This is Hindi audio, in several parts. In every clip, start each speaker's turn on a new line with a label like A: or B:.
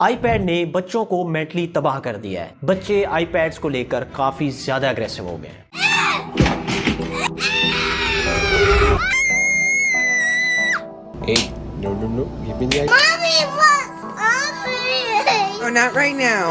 A: आईपैड ने बच्चों को मेंटली तबाह कर दिया है। बच्चे आईपैड्स को लेकर काफी ज्यादा अग्रेसिव हो गए हैं।
B: Hey, no, give me the iPad.
C: Mommy, what? Mommy.
D: Oh, not right now.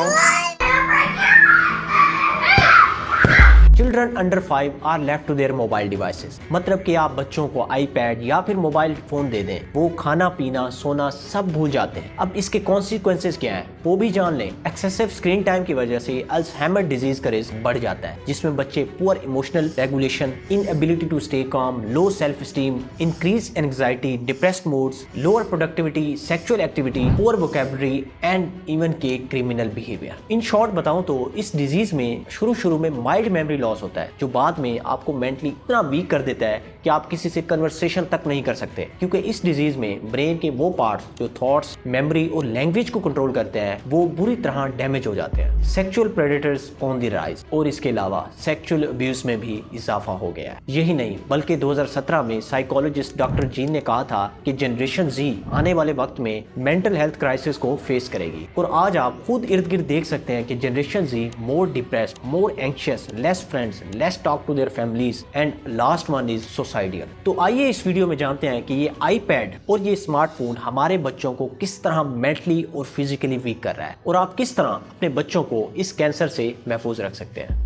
A: Children under 5 are left to their mobile devices. मतलब कि आप बच्चों को आईपैड या फिर मोबाइल फोन दे दें, वो खाना पीना सोना सब भूल जाते हैं। अब इसके कॉन्सिक्वेंसेस क्या हैं वो भी जान लें। एक्सेसिव स्क्रीन टाइम की वजह से अल्जाइमर डिजीज का रिस्क बढ़ जाता है, जिसमें बच्चे poor emotional regulation, inability to stay calm, low self esteem, increase anxiety, depressed moods, lower productivity, sexual activity, poor vocabulary and even के क्रिमिनल बिहेवियर। इन शॉर्ट बताऊं तो इस डिजीज में शुरू में माइल्ड मेमोरी लॉस होता है, जो बाद में आपको मेंटली इतना वीक कर देता है कि आप किसी से कन्वर्सेशन तक नहीं कर सकते, क्योंकि इस डिजीज में ब्रेन के वो पार्ट्स जो थॉट्स, मेमोरी और लैंग्वेज को कंट्रोल करते हैं वो बुरी तरह डैमेज हो जाते हैं। Sexual predators on the rise, और इसके अलावा सेक्सुअल अब्यूज में भी इजाफा हो गया है। यही नहीं बल्कि 2017 में साइकोलॉजिस्ट डॉक्टर जीन ने कहा था कि जनरेशन जी आने वाले वक्त में मेंटल हेल्थ क्राइसिस को फेस करेगी। और आज आप खुद इर्द गिर्द देख सकते हैं कि generation Z more depressed, more anxious, less friends, less talk to their families and last one is suicidal. तो आइए इस वीडियो में जानते हैं कि ये आईपैड और ये स्मार्टफोन हमारे बच्चों को किस तरह मेंटली और फिजिकली वीक कर रहा है, और आप किस तरह अपने बच्चों को इस कैंसर से महफूज रख सकते हैं।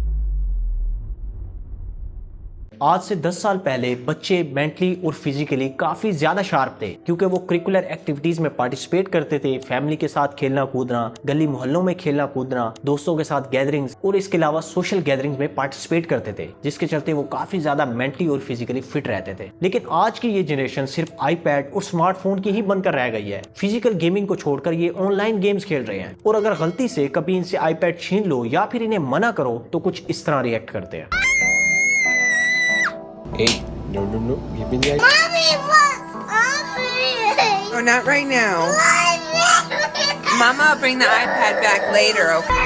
A: आज से 10 साल पहले बच्चे मेंटली और फिजिकली काफी ज्यादा शार्प थे, क्योंकि वो करिकुलर एक्टिविटीज में पार्टिसिपेट करते थे। फैमिली के साथ खेलना कूदना, गली मोहल्लों में खेलना कूदना, दोस्तों के साथ गैदरिंग्स और इसके अलावा सोशल गैदरिंग्स में पार्टिसिपेट करते थे, जिसके चलते वो काफी ज्यादा मेंटली और फिजिकली फिट रहते थे। लेकिन आज की ये जनरेशन सिर्फ आईपैड और स्मार्टफोन की ही बनकर रह गई है। फिजिकल गेमिंग को छोड़कर ये ऑनलाइन गेम्स खेल रहे हैं, और अगर गलती से कभी इनसे आईपैड छीन लो या फिर इन्हें मना करो तो कुछ इस तरह रिएक्ट करते हैं।
B: Hey, no, give me the iPad.
C: Mommy, what? Mommy.
D: Oh, not right now.
C: Mommy.
D: Mama, I'll bring the iPad back later, okay?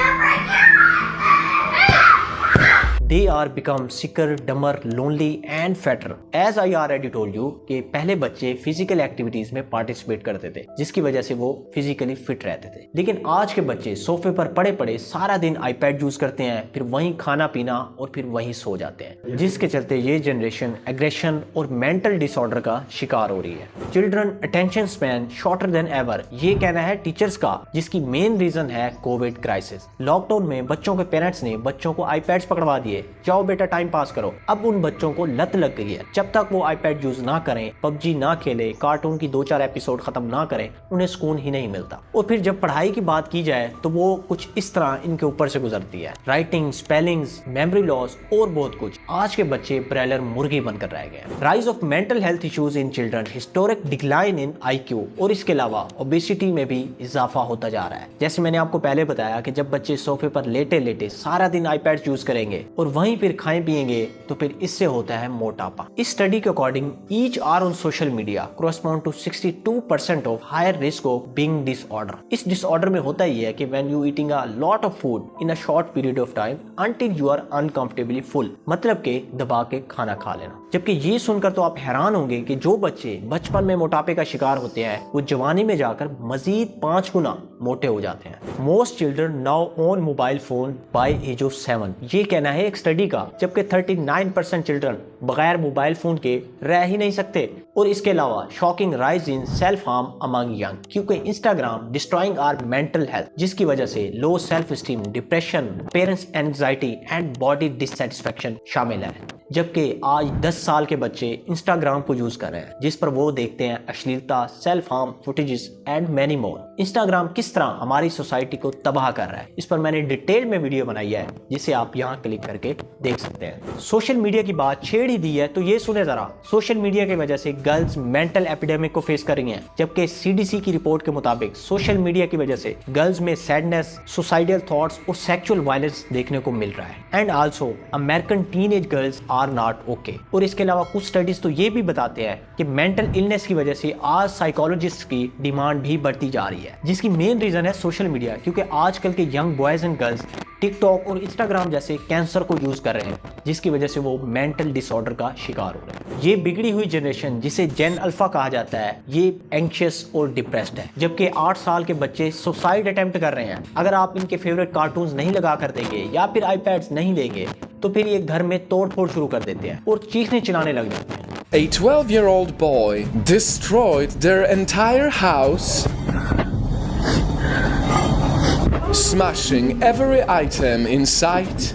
A: They are become sicker, dumber, lonely and fatter. As I already told you कि पहले बच्चे फिजिकल एक्टिविटीज में पार्टिसिपेट करते थे, जिसकी वजह से वो फिजिकली फिट रहते थे। लेकिन आज के बच्चे सोफे पर पड़े पड़े सारा दिन आईपैड यूज करते हैं, फिर वहीं खाना पीना और फिर वहीं सो जाते हैं, जिसके चलते ये जनरेशन एग्रेशन और मेंटल डिसऑर्डर का शिकार हो रही है। Children attention span shorter than ever, ये कहना है टीचर्स का, जिसकी मेन रीजन है कोविड क्राइसिस। लॉकडाउन में बच्चों के पेरेंट्स ने बच्चों को आईपैड्स पकड़वा दिए, जाओ बेटा टाइम पास करो। अब उन बच्चों को लत लग गई है। जब तक वो आईपैड यूज ना करें, पबजी ना खेले, कार्टून की 2-4 एपिसोड खत्म ना करें, उन्हें सुकून ही नहीं मिलता। और फिर जब पढ़ाई की बात की जाए तो वो कुछ इस तरह इनके ऊपर से गुजरती है। राइटिंग, स्पेलिंग्स, मेमोरी लॉस और बहुत कुछ। आज के बच्चे ब्रॉयलर मुर्गी बनकर रह गए। Rise of mental health issues in children, historic decline in IQ, और इसके अलावा ओबेसिटी में भी इजाफा होता जा रहा है। जैसे मैंने आपको पहले बताया कि जब बच्चे सोफे पर लेटे लेटे सारा दिन आईपैड यूज करेंगे और वहीं फिर खाएं पिएंगे तो फिर इससे होता है मोटापा। इस स्टडी के according each hour on social media correspond to 62% of higher risk of being disorder. इस डिसऑर्डर में होता ही है कि when you eating a lot of food in a short period of time until you are uncomfortably full, मतलब के दबा के खाना खा लेना। जबकि ये सुनकर तो आप हैरान होंगे कि जो बच्चे बचपन में मोटापे का शिकार होते हैं वो जवानी में जाकर मजीद 5 गुना मोटे हो जाते हैं। Most children now own mobile phone by age of 7, ये कहना है एक स्टडी का, जबकि 39% चिल्ड्रन बगैर मोबाइल फोन के रह ही नहीं सकते। और इसके अलावा shocking rise in self harm among young, क्योंकि Instagram destroying our mental health, जिसकी वजह से low self esteem, depression, parents anxiety and body dissatisfaction शामिल है। जबकि आज 10 साल के बच्चे इंस्टाग्राम को यूज कर रहे हैं, जिस पर वो देखते हैं अश्लीलता, self harm footages and many more. Instagram किस तरह हमारी सोसाइटी को तबाह कर रहा है, इस पर मैंने डिटेल में वीडियो बनाई है, जिसे आप यहाँ क्लिक करके देख सकते हैं। सोशल मीडिया की बात छेड़ ही दी है तो ये सुने जरा। सोशल मीडिया की वजह से गर्ल्स मेंटल एपिडेमिक को फेस कर रही हैं, जबकि सीडीसी की रिपोर्ट के मुताबिक सोशल मीडिया की वजह से गर्ल्स में सैडनेस, सुसाइडल थॉट्स और सेक्सुअल वायलेंस देखने को मिल रहा है। And also American teenage girls are not okay. और इसके अलावा कुछ स्टडीज तो ये भी बताते हैं कि मेंटल इलनेस की वजह से आज साइकोलॉजिस्ट की डिमांड भी बढ़ती जा रही है, जिसकी मेन रीजन है सोशल मीडिया, क्योंकि आजकल के young boys and girls TikTok और इंस्टाग्राम जैसे कैंसर को यूज कर रहे हैं, जिसकी वजह से वो मेंटल डिसऑर्डर का शिकार हो रहे हैं। ये बिगड़ी हुई जनरेशन जिसे जेन अल्फा कहा जाता है, ये एंग्शियस और डिप्रेस्ड है, जबकि 8 साल के बच्चे सुसाइड अटेम्प्ट कर रहे हैं। अगर आप इनके फेवरेट कार्टून्स नहीं लगा कर देंगे या फिर आईपैड्स नहीं देंगे तो फिर ये घर में तोड़ फोड़ शुरू कर देते हैं और चीखने चिल्लाने लग जाते हैं।
E: A 12-year-old boy destroyed their entire house, smashing every item in sight,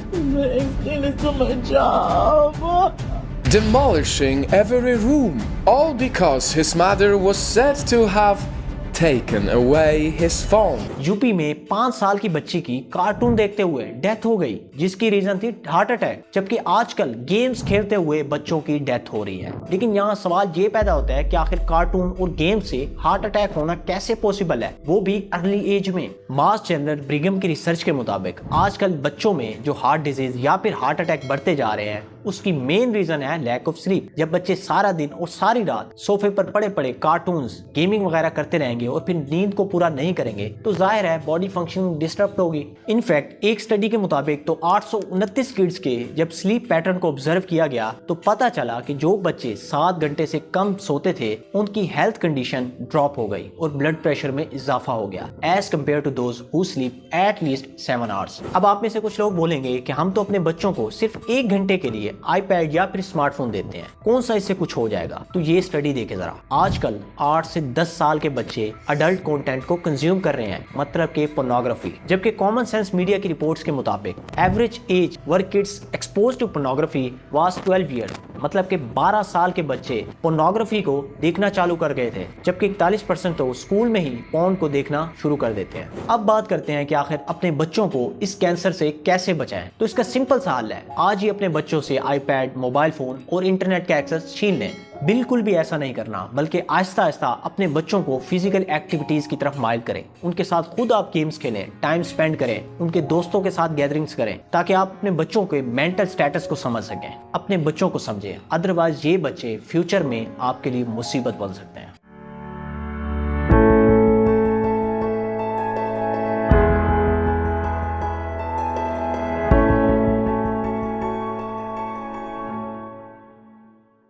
E: demolishing every room, all because his mother was said to have taken away his phone.
A: UP में 5 साल की बच्ची की कार्टून देखते हुए डेथ हो गई, जिसकी रीजन थी हार्ट अटैक, जबकि आजकल गेम्स खेलते हुए बच्चों की डेथ हो रही है। लेकिन यहाँ सवाल ये पैदा होता है कि आखिर कार्टून और गेम से हार्ट अटैक होना कैसे पॉसिबल है, वो भी अर्ली एज में। मास जनरल ब्रिगम की रिसर्च के मुताबिक आजकल बच्चों में जो हार्ट डिजीज या फिर हार्ट अटैक बढ़ते जा रहे हैं, उसकी मेन रीजन है लैक ऑफ स्लीप। जब बच्चे सारा दिन और सारी रात सोफे पर पड़े पड़े कार्टून्स, गेमिंग वगैरह करते रहेंगे और फिर नींद को पूरा नहीं करेंगे तो जाहिर है बॉडी फंक्शनिंग डिस्टर्ब होगी। इनफैक्ट एक स्टडी के मुताबिक तो 829 किड्स के जब स्लीप पैटर्न को ऑब्जर्व किया गया तो पता चला कि जो बच्चे 7 घंटे से कम सोते थे उनकी हेल्थ कंडीशन ड्रॉप हो गई और ब्लड प्रेशर में इजाफा हो गया as compared to those who sleep at least 7 hours. अब आप में से कुछ लोग बोलेंगे कि हम तो अपने बच्चों को सिर्फ 1 घंटे के लिए आईपैड या फिर स्मार्टफोन देते हैं, कौन सा इससे कुछ हो जाएगा। तो ये स्टडी देखे जरा, आजकल 8 से 10 साल के बच्चे अडल्ट कंटेंट को कंज्यूम कर रहे हैं, मतलब के पोर्नोग्राफी, जबकि कॉमन सेंस मीडिया की रिपोर्ट्स के मुताबिक average age where kids exposed to pornography was 12 year, मतलब के 12 साल के बच्चे पोर्नोग्राफी को देखना चालू कर गए थे, जबकि 41% तो स्कूल में ही पोर्न को देखना शुरू कर देते हैं। अब बात करते हैं कि आखिर अपने बच्चों को इस कैंसर से कैसे बचाएं। तो इसका सिंपल सा हल है, आज ही अपने बच्चों से आईपैड, मोबाइल फोन और इंटरनेट का एक्सेस छीन लें। बिल्कुल भी ऐसा नहीं करना, बल्कि आहिस्ता आहिस्ता अपने बच्चों को फिजिकल एक्टिविटीज की तरफ माइल करें, उनके साथ खुद आप गेम्स खेलें, टाइम स्पेंड करें, उनके दोस्तों के साथ गैदरिंग्स करें, ताकि आप अपने बच्चों के मेंटल स्टेटस को समझ सकें। अपने बच्चों को समझें, अदरवाइज ये बच्चे फ्यूचर में आपके लिए मुसीबत बन सकते हैं।